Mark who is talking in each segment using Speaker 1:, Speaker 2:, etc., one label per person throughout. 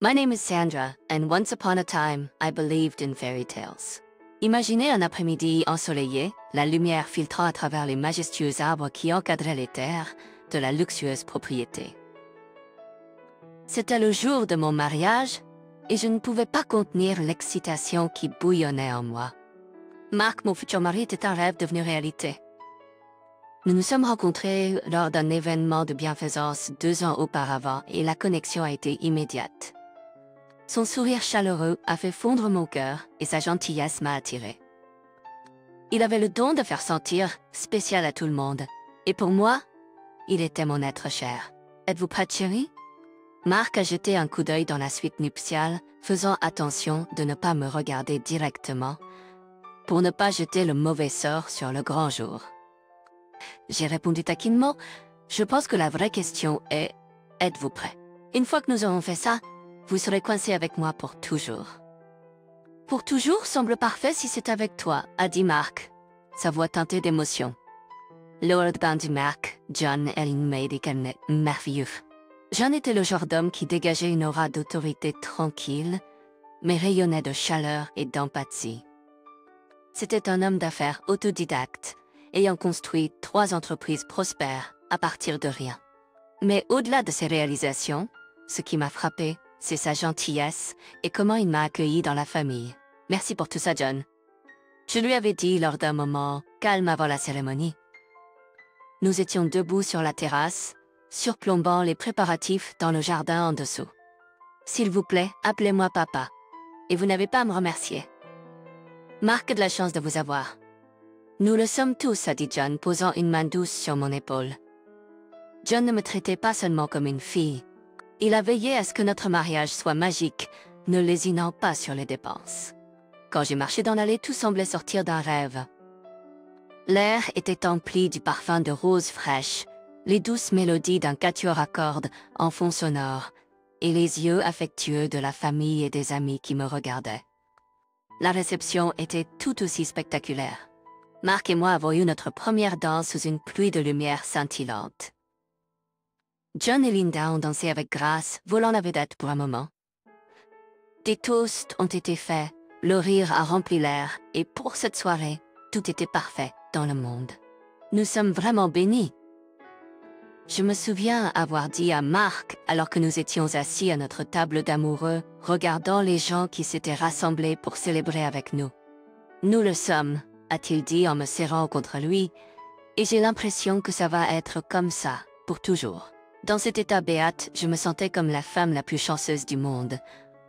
Speaker 1: My name is Sandra, and once upon a time, I believed in fairy tales. Imaginez un après-midi ensoleillé, la lumière filtrant à travers les majestueux arbres qui encadraient les terres de la luxueuse propriété. C'était le jour de mon mariage, et je ne pouvais pas contenir l'excitation qui bouillonnait en moi. Marc, mon futur mari, était un rêve devenu réalité. Nous nous sommes rencontrés lors d'un événement de bienfaisance 2 ans auparavant et la connexion a été immédiate. Son sourire chaleureux a fait fondre mon cœur et sa gentillesse m'a attirée. Il avait le don de faire sentir spécial à tout le monde. Et pour moi, il était mon être cher. Êtes-vous prête, chérie? Marc a jeté un coup d'œil dans la suite nuptiale, faisant attention de ne pas me regarder directement, pour ne pas jeter le mauvais sort sur le grand jour. J'ai répondu taquinement, je pense que la vraie question est, êtes-vous prêt? Une fois que nous aurons fait ça, vous serez coincé avec moi pour toujours. Pour toujours semble parfait si c'est avec toi, a dit Marc, sa voix teintée d'émotion. Lord Bandy Marc, John Ellen Maid merveilleux. John était le genre d'homme qui dégageait une aura d'autorité tranquille, mais rayonnait de chaleur et d'empathie. C'était un homme d'affaires autodidacte, ayant construit 3 entreprises prospères à partir de rien. Mais au-delà de ses réalisations, ce qui m'a frappé, c'est sa gentillesse et comment il m'a accueilli dans la famille. Merci pour tout ça, John. Je lui avais dit lors d'un moment calme avant la cérémonie. Nous étions debout sur la terrasse, surplombant les préparatifs dans le jardin en dessous. S'il vous plaît, appelez-moi papa. Et vous n'avez pas à me remercier. Marque de la chance de vous avoir. Nous le sommes tous, a dit John, posant une main douce sur mon épaule. John ne me traitait pas seulement comme une fille. Il a veillé à ce que notre mariage soit magique, ne lésinant pas sur les dépenses. Quand j'ai marché dans l'allée, tout semblait sortir d'un rêve. L'air était empli du parfum de roses fraîches, les douces mélodies d'un quatuor à cordes en fond sonore, et les yeux affectueux de la famille et des amis qui me regardaient. La réception était tout aussi spectaculaire. Marc et moi avons eu notre première danse sous une pluie de lumière scintillante. John et Linda ont dansé avec grâce, volant la vedette pour un moment. Des toasts ont été faits, le rire a rempli l'air, et pour cette soirée, tout était parfait dans le monde. Nous sommes vraiment bénis. Je me souviens avoir dit à Marc, alors que nous étions assis à notre table d'amoureux, regardant les gens qui s'étaient rassemblés pour célébrer avec nous. Nous le sommes, a-t-il dit en me serrant contre lui, et j'ai l'impression que ça va être comme ça, pour toujours. Dans cet état béate, je me sentais comme la femme la plus chanceuse du monde,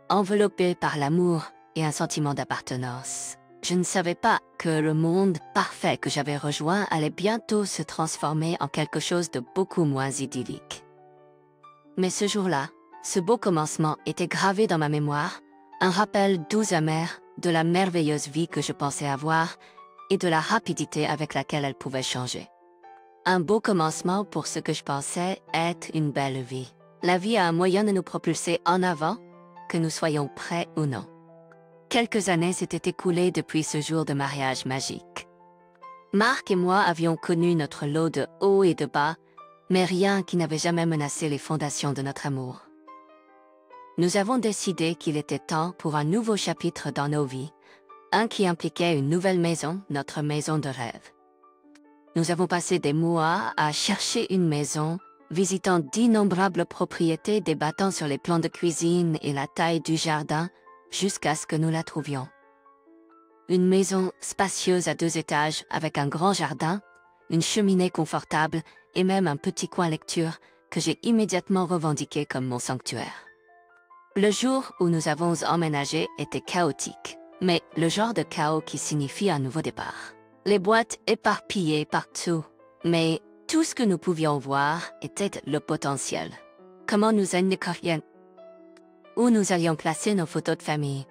Speaker 1: enveloppée par l'amour et un sentiment d'appartenance. Je ne savais pas que le monde parfait que j'avais rejoint allait bientôt se transformer en quelque chose de beaucoup moins idyllique. Mais ce jour-là, ce beau commencement était gravé dans ma mémoire, un rappel doux amer de la merveilleuse vie que je pensais avoir et de la rapidité avec laquelle elle pouvait changer. Un beau commencement pour ce que je pensais être une belle vie. La vie a un moyen de nous propulser en avant, que nous soyons prêts ou non. Quelques années s'étaient écoulées depuis ce jour de mariage magique. Marc et moi avions connu notre lot de hauts et de bas, mais rien qui n'avait jamais menacé les fondations de notre amour. Nous avons décidé qu'il était temps pour un nouveau chapitre dans nos vies, un qui impliquait une nouvelle maison, notre maison de rêve. Nous avons passé des mois à chercher une maison, visitant d'innombrables propriétés débattant sur les plans de cuisine et la taille du jardin, jusqu'à ce que nous la trouvions. Une maison spacieuse à 2 étages avec un grand jardin, une cheminée confortable et même un petit coin lecture que j'ai immédiatement revendiqué comme mon sanctuaire. Le jour où nous avons emménagé était chaotique, mais le genre de chaos qui signifie un nouveau départ. Les boîtes éparpillées partout, mais tout ce que nous pouvions voir était le potentiel. Comment nous indiquerions où nous allions placer nos photos de famille.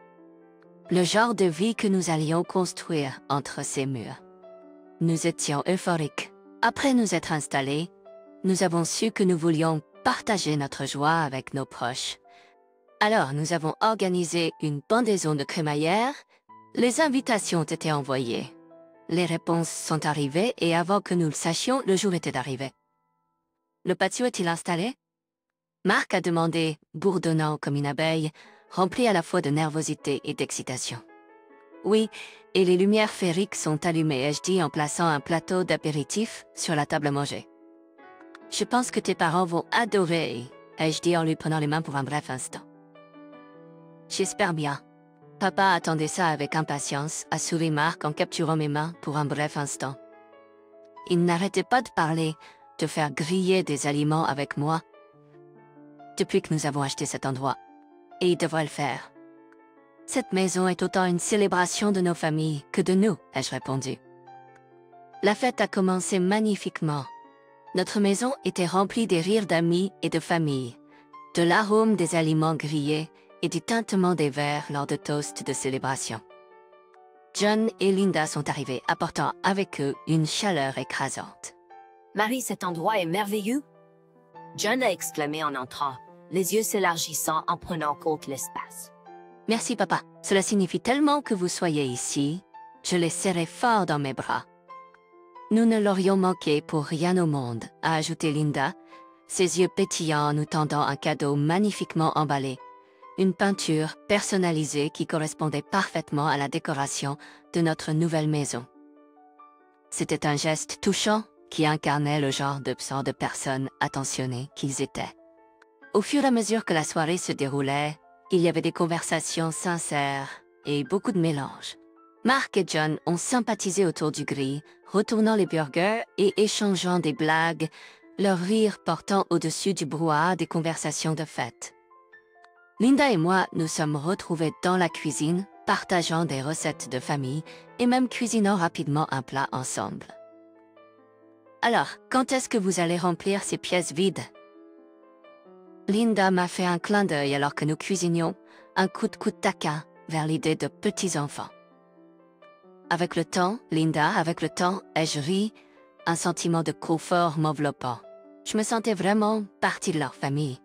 Speaker 1: Le genre de vie que nous allions construire entre ces murs. Nous étions euphoriques. Après nous être installés, nous avons su que nous voulions partager notre joie avec nos proches. Alors nous avons organisé une pendaison de crémaillère. Les invitations ont été envoyées. Les réponses sont arrivées et avant que nous le sachions, le jour était arrivé. Le patio est-il installé? Marc a demandé, bourdonnant comme une abeille, rempli à la fois de nervosité et d'excitation. Oui, et les lumières féeriques sont allumées, ai-je dit en plaçant un plateau d'apéritif sur la table à manger. Je pense que tes parents vont adorer, ai-je dit en lui prenant les mains pour un bref instant. J'espère bien. Papa attendait ça avec impatience, a souri Marc en capturant mes mains pour un bref instant. Il n'arrêtait pas de parler, de faire griller des aliments avec moi, depuis que nous avons acheté cet endroit. Et il devrait le faire. Cette maison est autant une célébration de nos familles que de nous, ai-je répondu. La fête a commencé magnifiquement. Notre maison était remplie des rires d'amis et de famille, de l'arôme des aliments grillés et du tintement des verres lors de toasts de célébration. John et Linda sont arrivés, apportant avec eux une chaleur écrasante.
Speaker 2: Marie, cet endroit est merveilleux. John a exclamé en entrant, les yeux s'élargissant en prenant en compte l'espace.
Speaker 1: Merci papa, cela signifie tellement que vous soyez ici. Je les serrai fort dans mes bras. Nous ne l'aurions manqué pour rien au monde, a ajouté Linda, ses yeux pétillants en nous tendant un cadeau magnifiquement emballé. Une peinture personnalisée qui correspondait parfaitement à la décoration de notre nouvelle maison. C'était un geste touchant qui incarnait le genre de personnes attentionnées qu'ils étaient. Au fur et à mesure que la soirée se déroulait, il y avait des conversations sincères et beaucoup de mélanges. Marc et John ont sympathisé autour du grill, retournant les burgers et échangeant des blagues, leur rire portant au-dessus du brouhaha des conversations de fête. Linda et moi nous sommes retrouvés dans la cuisine, partageant des recettes de famille et même cuisinant rapidement un plat ensemble. Alors, quand est-ce que vous allez remplir ces pièces vides? Linda m'a fait un clin d'œil alors que nous cuisinions, un coup de taquin vers l'idée de petits-enfants. Avec le temps, Linda, avec le temps, ai-je ri, un sentiment de confort m'enveloppant. Je me sentais vraiment partie de leur famille.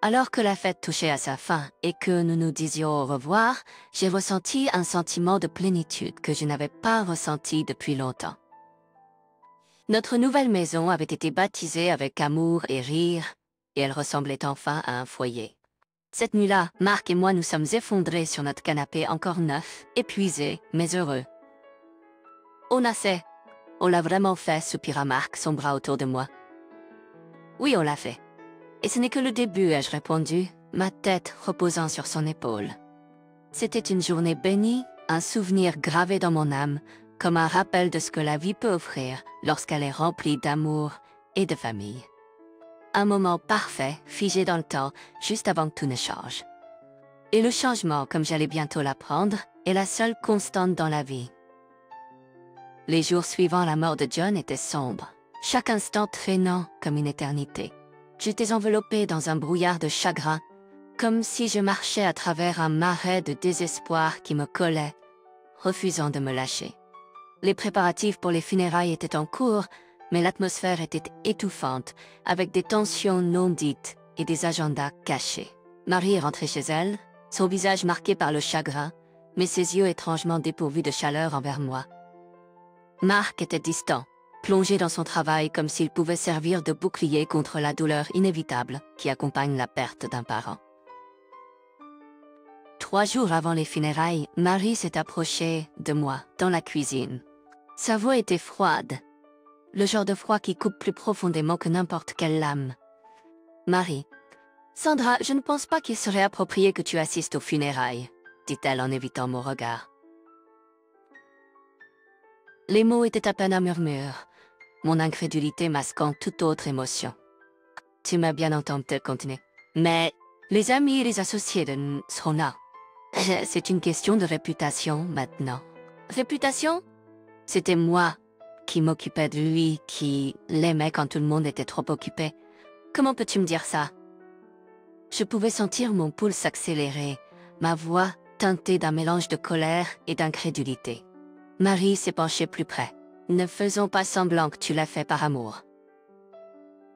Speaker 1: Alors que la fête touchait à sa fin et que nous nous disions au revoir, j'ai ressenti un sentiment de plénitude que je n'avais pas ressenti depuis longtemps. Notre nouvelle maison avait été baptisée avec amour et rire, et elle ressemblait enfin à un foyer. Cette nuit-là, Marc et moi nous sommes effondrés sur notre canapé encore neuf, épuisés, mais heureux. On l'a vraiment fait, soupira Marc, son bras autour de moi. Oui, on l'a fait. Et ce n'est que le début, ai-je répondu, ma tête reposant sur son épaule. C'était une journée bénie, un souvenir gravé dans mon âme, comme un rappel de ce que la vie peut offrir lorsqu'elle est remplie d'amour et de famille. Un moment parfait, figé dans le temps, juste avant que tout ne change. Et le changement, comme j'allais bientôt l'apprendre, est la seule constante dans la vie. Les jours suivant la mort de John étaient sombres, chaque instant traînant comme une éternité. J'étais enveloppée dans un brouillard de chagrin, comme si je marchais à travers un marais de désespoir qui me collait, refusant de me lâcher. Les préparatifs pour les funérailles étaient en cours, mais l'atmosphère était étouffante, avec des tensions non dites et des agendas cachés. Marie est rentrée chez elle, son visage marqué par le chagrin, mais ses yeux étrangement dépourvus de chaleur envers moi. Marc était distant, plongé dans son travail comme s'il pouvait servir de bouclier contre la douleur inévitable qui accompagne la perte d'un parent. 3 jours avant les funérailles, Marie s'est approchée de moi, dans la cuisine. Sa voix était froide, le genre de froid qui coupe plus profondément que n'importe quelle lame. Marie, Sandra, je ne pense pas qu'il serait approprié que tu assistes aux funérailles, dit-elle en évitant mon regard. Les mots étaient à peine un murmure, mon incrédulité masquant toute autre émotion. Tu m'as bien entendu continuer. Mais les amis et les associés seront là. C'est une question de réputation maintenant. Réputation? C'était moi qui m'occupais de lui, qui l'aimait quand tout le monde était trop occupé. Comment peux-tu me dire ça? Je pouvais sentir mon pouls s'accélérer, ma voix teintée d'un mélange de colère et d'incrédulité. Marie s'est penchée plus près. Ne faisons pas semblant que tu l'as fait par amour.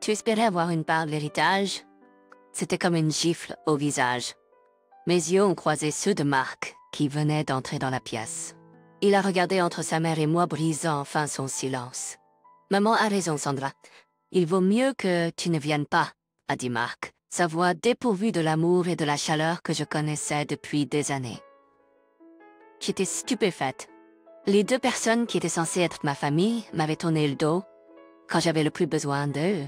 Speaker 1: Tu espérais avoir une part de l'héritage? C'était comme une gifle au visage. Mes yeux ont croisé ceux de Marc, qui venait d'entrer dans la pièce. Il a regardé entre sa mère et moi, brisant enfin son silence. Maman a raison, Sandra. Il vaut mieux que tu ne viennes pas, a dit Mark, sa voix dépourvue de l'amour et de la chaleur que je connaissais depuis des années. J'étais stupéfaite. Les deux personnes qui étaient censées être ma famille m'avaient tourné le dos quand j'avais le plus besoin d'eux,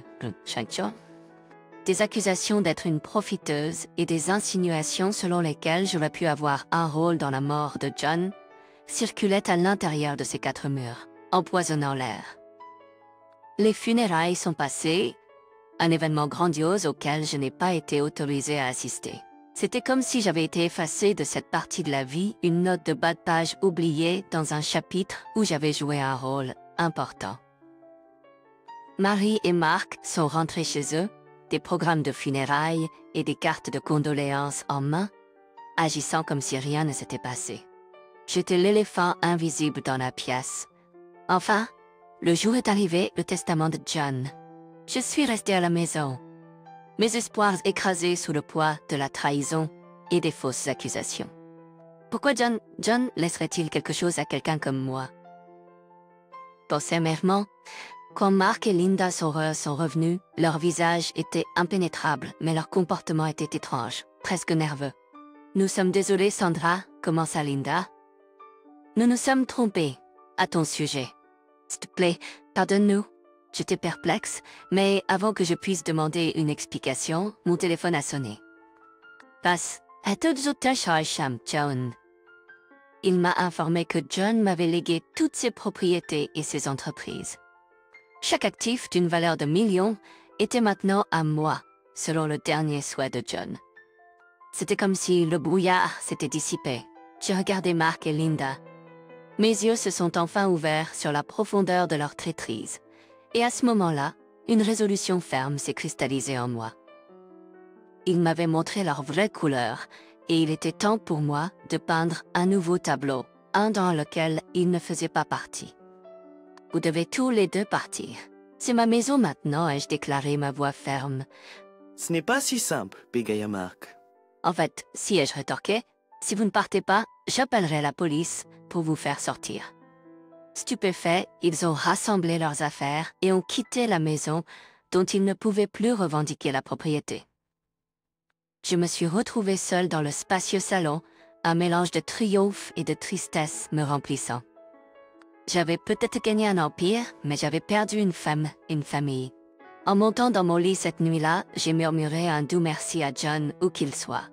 Speaker 1: des accusations d'être une profiteuse et des insinuations selon lesquelles j'aurais pu avoir un rôle dans la mort de John circulaient à l'intérieur de ces quatre murs, empoisonnant l'air. Les funérailles sont passées, un événement grandiose auquel je n'ai pas été autorisée à assister. C'était comme si j'avais été effacée de cette partie de la vie, une note de bas de page oubliée dans un chapitre où j'avais joué un rôle important. Marie et Mark sont rentrés chez eux, des programmes de funérailles et des cartes de condoléances en main, agissant comme si rien ne s'était passé. J'étais l'éléphant invisible dans la pièce. Enfin, le jour est arrivé, le testament de John. Je suis restée à la maison, mes espoirs écrasés sous le poids de la trahison et des fausses accusations. Pourquoi John laisserait-il quelque chose à quelqu'un comme moi? Pensais amèrement. Quand Mark et Linda sont revenus, leur visage était impénétrable, mais leur comportement était étrange, presque nerveux. « Nous sommes désolés, Sandra, commença Linda. Nous nous sommes trompés à ton sujet. S'il te plaît, pardonne-nous. » J'étais perplexe, mais avant que je puisse demander une explication, mon téléphone a sonné. Passe. Il m'a informé que John m'avait légué toutes ses propriétés et ses entreprises. Chaque actif d'une valeur de millions était maintenant à moi, selon le dernier souhait de John. C'était comme si le brouillard s'était dissipé. J'ai regardé Mark et Linda. Mes yeux se sont enfin ouverts sur la profondeur de leur traîtrise. Et à ce moment-là, une résolution ferme s'est cristallisée en moi. Ils m'avaient montré leur vraie couleur, et il était temps pour moi de peindre un nouveau tableau, un dans lequel ils ne faisaient pas partie. Vous devez tous les deux partir. C'est ma maison maintenant, ai-je déclaré ma voix ferme.
Speaker 3: Ce n'est pas si simple, bégaya Mark.
Speaker 1: En fait, si ai-je rétorqué, si vous ne partez pas, j'appellerai la police pour vous faire sortir. Stupéfaits, ils ont rassemblé leurs affaires et ont quitté la maison dont ils ne pouvaient plus revendiquer la propriété. Je me suis retrouvée seule dans le spacieux salon, un mélange de triomphe et de tristesse me remplissant. J'avais peut-être gagné un empire, mais j'avais perdu une femme, une famille. En montant dans mon lit cette nuit-là, j'ai murmuré un doux merci à John, où qu'il soit.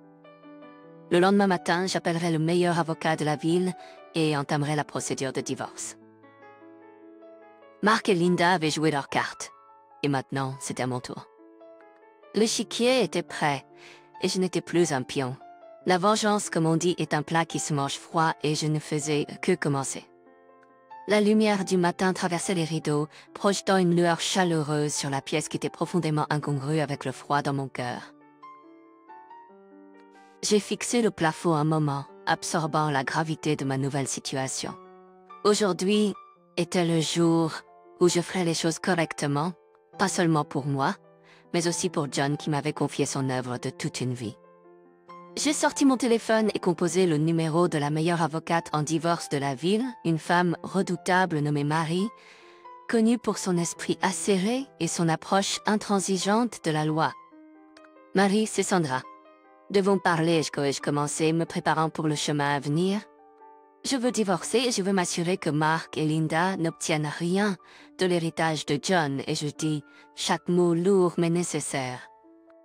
Speaker 1: Le lendemain matin, j'appellerai le meilleur avocat de la ville et entamerai la procédure de divorce. Mark et Linda avaient joué leurs cartes. Et maintenant, c'était à mon tour. L'échiquier était prêt, et je n'étais plus un pion. La vengeance, comme on dit, est un plat qui se mange froid et je ne faisais que commencer. La lumière du matin traversait les rideaux, projetant une lueur chaleureuse sur la pièce qui était profondément incongrue avec le froid dans mon cœur. J'ai fixé le plafond un moment, absorbant la gravité de ma nouvelle situation. Aujourd'hui était le jour où je ferais les choses correctement, pas seulement pour moi, mais aussi pour John qui m'avait confié son œuvre de toute une vie. J'ai sorti mon téléphone et composé le numéro de la meilleure avocate en divorce de la ville, une femme redoutable nommée Marie, connue pour son esprit acéré et son approche intransigeante de la loi. Marie, c'est Sandra. Devons parler, ai-je commencé, me préparant pour le chemin à venir. Je veux divorcer et je veux m'assurer que Mark et Linda n'obtiennent rien de l'héritage de John et je dis chaque mot lourd mais nécessaire.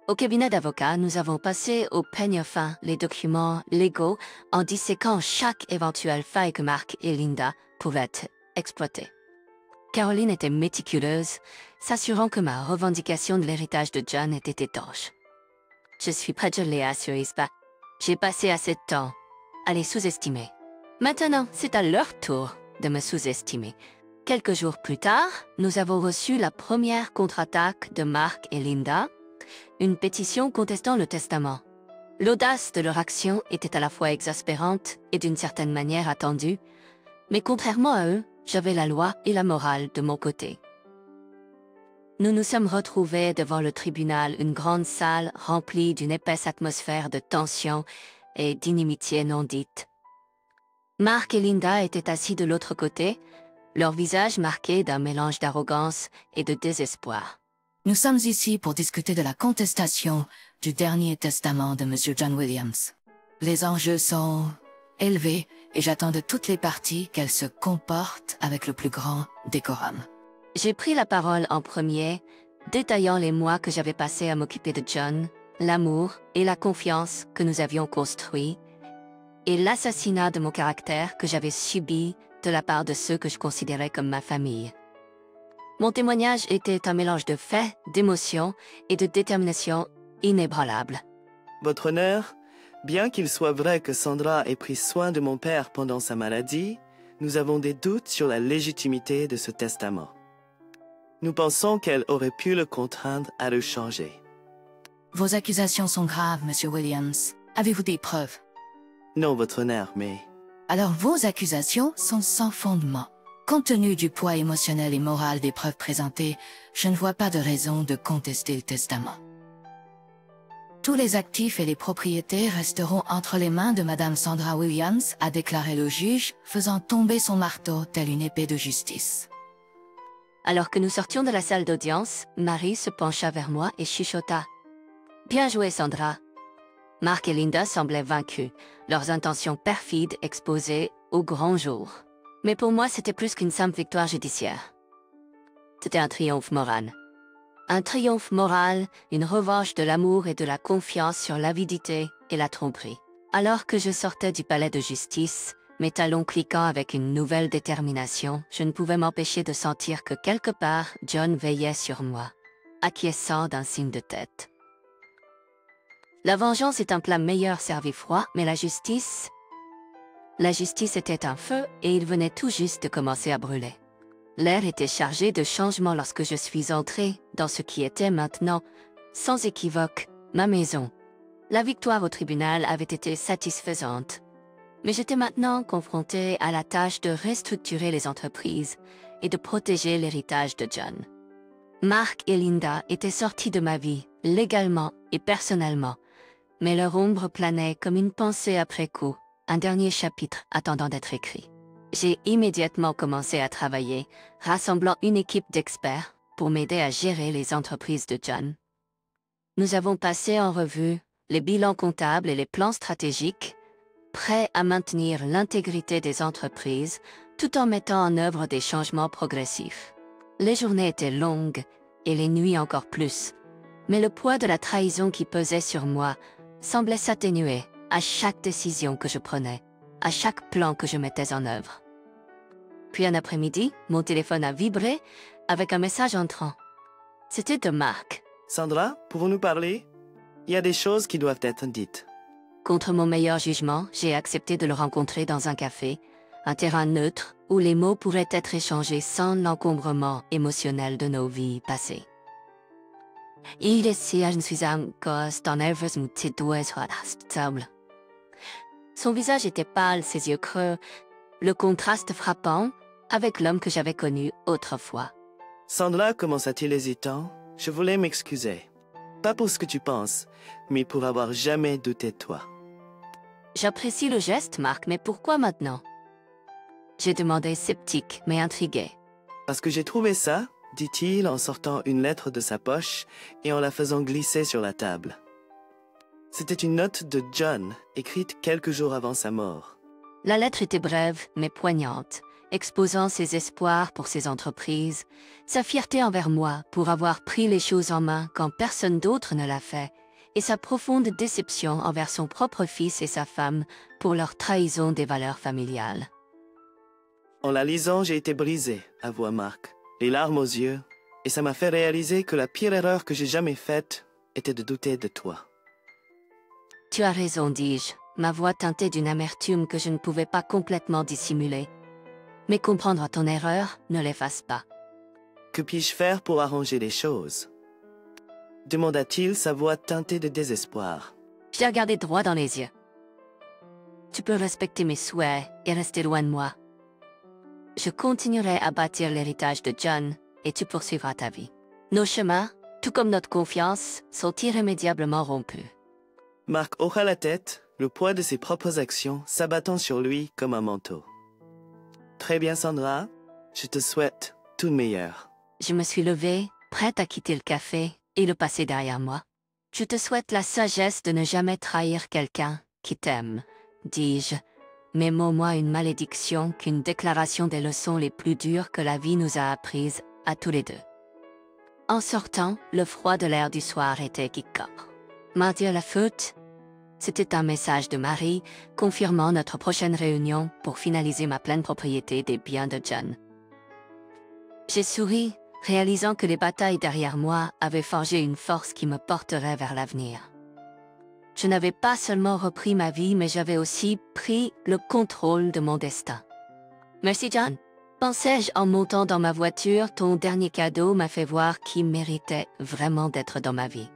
Speaker 1: Au cabinet d'avocats, nous avons passé au peigne fin les documents légaux en disséquant chaque éventuelle faille que Mark et Linda pouvaient exploiter. Caroline était méticuleuse, s'assurant que ma revendication de l'héritage de John était étanche. Je suis prête, je l'ai assuré, pas. J'ai passé assez de temps à les sous-estimer. Maintenant, c'est à leur tour de me sous-estimer. Quelques jours plus tard, nous avons reçu la première contre-attaque de Mark et Linda, une pétition contestant le testament. L'audace de leur action était à la fois exaspérante et d'une certaine manière attendue, mais contrairement à eux, j'avais la loi et la morale de mon côté. Nous nous sommes retrouvés devant le tribunal, une grande salle remplie d'une épaisse atmosphère de tension et d'inimitié non dite. Mark et Linda étaient assis de l'autre côté, leur visage marqué d'un mélange d'arrogance et de désespoir.
Speaker 4: Nous sommes ici pour discuter de la contestation du dernier testament de Monsieur John Williams. Les enjeux sont élevés et j'attends de toutes les parties qu'elles se comportent avec le plus grand décorum.
Speaker 1: J'ai pris la parole en premier, détaillant les mois que j'avais passés à m'occuper de John, l'amour et la confiance que nous avions construits, et l'assassinat de mon caractère que j'avais subi de la part de ceux que je considérais comme ma famille. Mon témoignage était un mélange de faits, d'émotions et de détermination inébranlable.
Speaker 3: Votre honneur, bien qu'il soit vrai que Sandra ait pris soin de mon père pendant sa maladie, nous avons des doutes sur la légitimité de ce testament. Nous pensons qu'elle aurait pu le contraindre à le changer.
Speaker 4: Vos accusations sont graves, Monsieur Williams. Avez-vous des preuves?
Speaker 3: Non, votre honneur, mais...
Speaker 4: Alors vos accusations sont sans fondement. Compte tenu du poids émotionnel et moral des preuves présentées, je ne vois pas de raison de contester le testament. Tous les actifs et les propriétés resteront entre les mains de Madame Sandra Williams, a déclaré le juge, faisant tomber son marteau telle une épée de justice.
Speaker 1: Alors que nous sortions de la salle d'audience, Marie se pencha vers moi et chuchota. « Bien joué, Sandra. » Mark et Linda semblaient vaincus, leurs intentions perfides exposées au grand jour. Mais pour moi, c'était plus qu'une simple victoire judiciaire. C'était un triomphe moral. Un triomphe moral, une revanche de l'amour et de la confiance sur l'avidité et la tromperie. Alors que je sortais du palais de justice, mes talons cliquant avec une nouvelle détermination, je ne pouvais m'empêcher de sentir que quelque part, John veillait sur moi, acquiesçant d'un signe de tête. La vengeance est un plat meilleur servi froid, mais la justice était un feu et il venait tout juste de commencer à brûler. L'air était chargé de changements lorsque je suis entrée dans ce qui était maintenant, sans équivoque, ma maison. La victoire au tribunal avait été satisfaisante. Mais j'étais maintenant confrontée à la tâche de restructurer les entreprises et de protéger l'héritage de John. Mark et Linda étaient sortis de ma vie, légalement et personnellement, mais leur ombre planait comme une pensée après coup, un dernier chapitre attendant d'être écrit. J'ai immédiatement commencé à travailler, rassemblant une équipe d'experts pour m'aider à gérer les entreprises de John. Nous avons passé en revue les bilans comptables et les plans stratégiques, prêts à maintenir l'intégrité des entreprises tout en mettant en œuvre des changements progressifs. Les journées étaient longues et les nuits encore plus, mais le poids de la trahison qui pesait sur moi semblait s'atténuer à chaque décision que je prenais, à chaque plan que je mettais en œuvre. Puis un après-midi, mon téléphone a vibré avec un message entrant. C'était de Mark.
Speaker 3: Sandra, pouvons-nous parler? Il y a des choses qui doivent être dites.
Speaker 1: Contre mon meilleur jugement, j'ai accepté de le rencontrer dans un café, un terrain neutre où les mots pourraient être échangés sans l'encombrement émotionnel de nos vies passées. Il est Son visage était pâle, ses yeux creux, le contraste frappant avec l'homme que j'avais connu autrefois.
Speaker 3: Sandra commença-t-il hésitant? Je voulais m'excuser. Pas pour ce que tu penses, mais pour avoir jamais douté de toi.
Speaker 1: J'apprécie le geste, Mark, mais pourquoi maintenant? J'ai demandé sceptique, mais intrigué.
Speaker 3: Parce que j'ai trouvé ça, dit-il en sortant une lettre de sa poche et en la faisant glisser sur la table. C'était une note de John, écrite quelques jours avant sa mort.
Speaker 1: La lettre était brève, mais poignante, exposant ses espoirs pour ses entreprises, sa fierté envers moi pour avoir pris les choses en main quand personne d'autre ne l'a fait, et sa profonde déception envers son propre fils et sa femme pour leur trahison des valeurs familiales.
Speaker 3: En la lisant, j'ai été brisé, avoua Mark, les larmes aux yeux, et ça m'a fait réaliser que la pire erreur que j'ai jamais faite était de douter de toi.
Speaker 1: Tu as raison, dis-je, ma voix teintée d'une amertume que je ne pouvais pas complètement dissimuler. Mais comprendre ton erreur ne l'efface pas.
Speaker 3: Que puis-je faire pour arranger les choses? Demanda-t-il, sa voix teintée de désespoir.
Speaker 1: Je t'ai regardé droit dans les yeux. Tu peux respecter mes souhaits et rester loin de moi. Je continuerai à bâtir l'héritage de John et tu poursuivras ta vie. Nos chemins, tout comme notre confiance, sont irrémédiablement rompus.
Speaker 3: Mark hocha la tête, le poids de ses propres actions s'abattant sur lui comme un manteau. Très bien, Sandra. Je te souhaite tout le meilleur.
Speaker 1: Je me suis levée, prête à quitter le café et le passer derrière moi. Je te souhaite la sagesse de ne jamais trahir quelqu'un qui t'aime, dis-je. Mais moi une malédiction qu'une déclaration des leçons les plus dures que la vie nous a apprises à tous les deux. En sortant, le froid de l'air du soir était guicard. Mardi à la faute. C'était un message de Marie, confirmant notre prochaine réunion pour finaliser ma pleine propriété des biens de John. J'ai souri, réalisant que les batailles derrière moi avaient forgé une force qui me porterait vers l'avenir. Je n'avais pas seulement repris ma vie, mais j'avais aussi pris le contrôle de mon destin. Merci John. Pensais-je en montant dans ma voiture, ton dernier cadeau m'a fait voir qui méritait vraiment d'être dans ma vie.